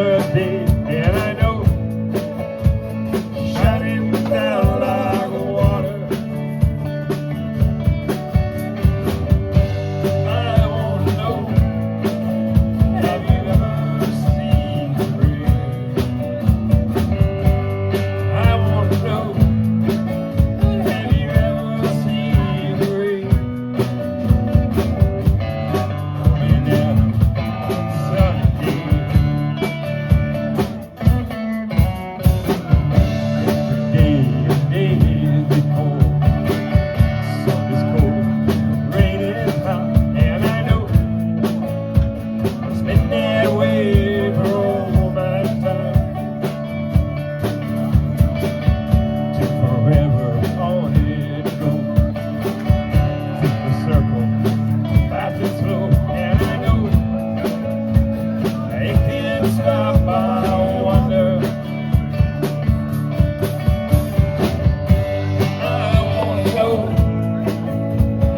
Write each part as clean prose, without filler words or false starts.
summer day, and I know shining down like water. I want to know, have you ever seen rain? I want to know, have you ever seen rain? Coming down on sunny day. Stop my wonder. I want to know,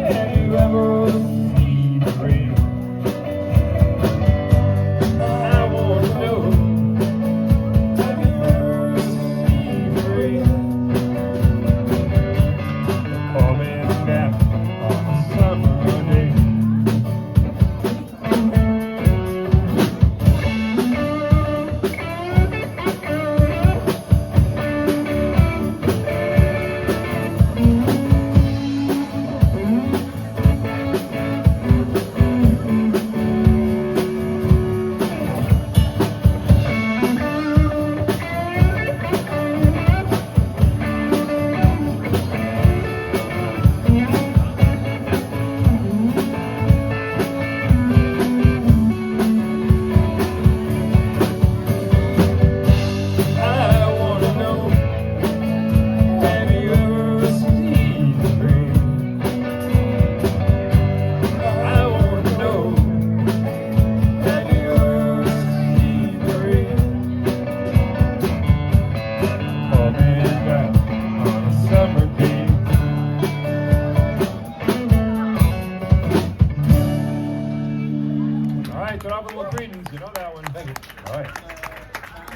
have you ever seen rain? I want to know, have you ever seen rain? Coming back on a summer day. You know that one. All right.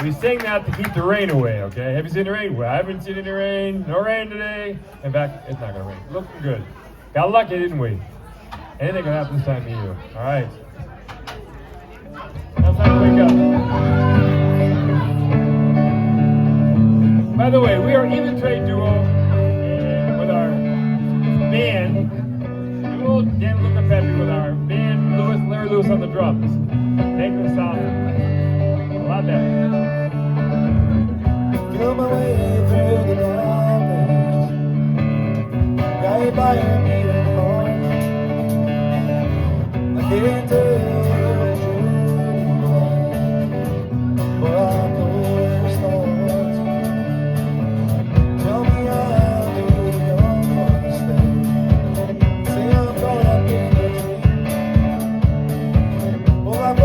We sing that to keep the rain away, okay? Have you seen the rain? Well, I haven't seen any rain. No rain today. In fact, it's not going to rain. Looking good. Got lucky, didn't we? Anything can happen this time of year. All right. Now it's time to wake up. By the way, we are Even Trade Duo with our band. Duo Dan Luca Pepe with our band, Larry Lewis on the drums. Make them sound a lot better. Feel my way through the darkness, guided by your beating heart. I can't tell the truth, but I know your thoughts. Tell me how do you understand? Say I'm caught up in a dream. Oh, I'm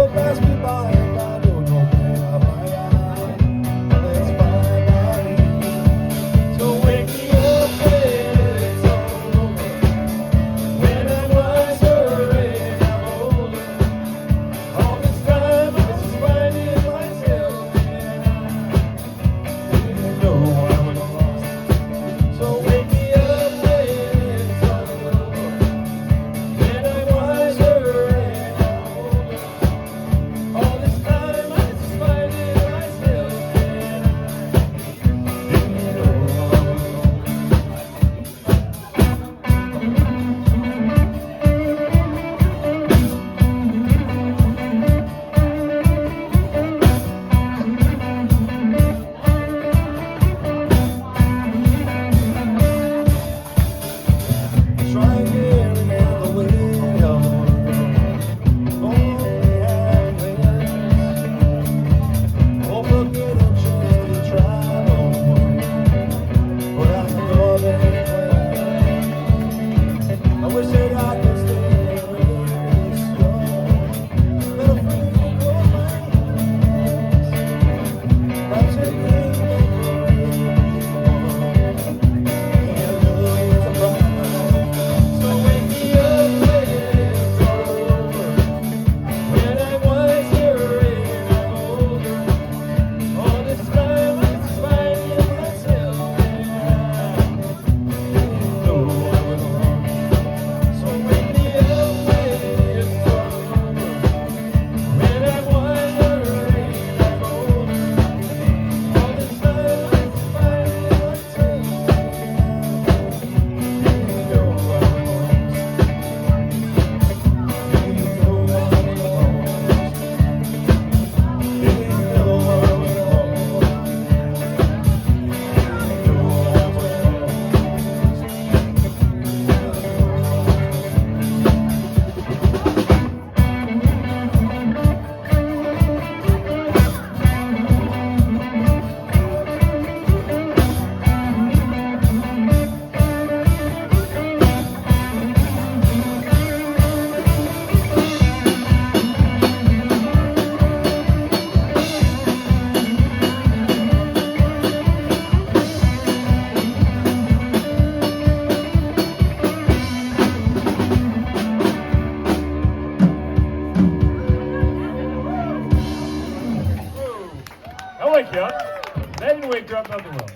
wake you up. That didn't wake you up, nothing will.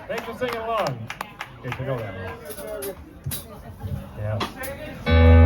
Thanks for singing along. In case you know that one. Yeah.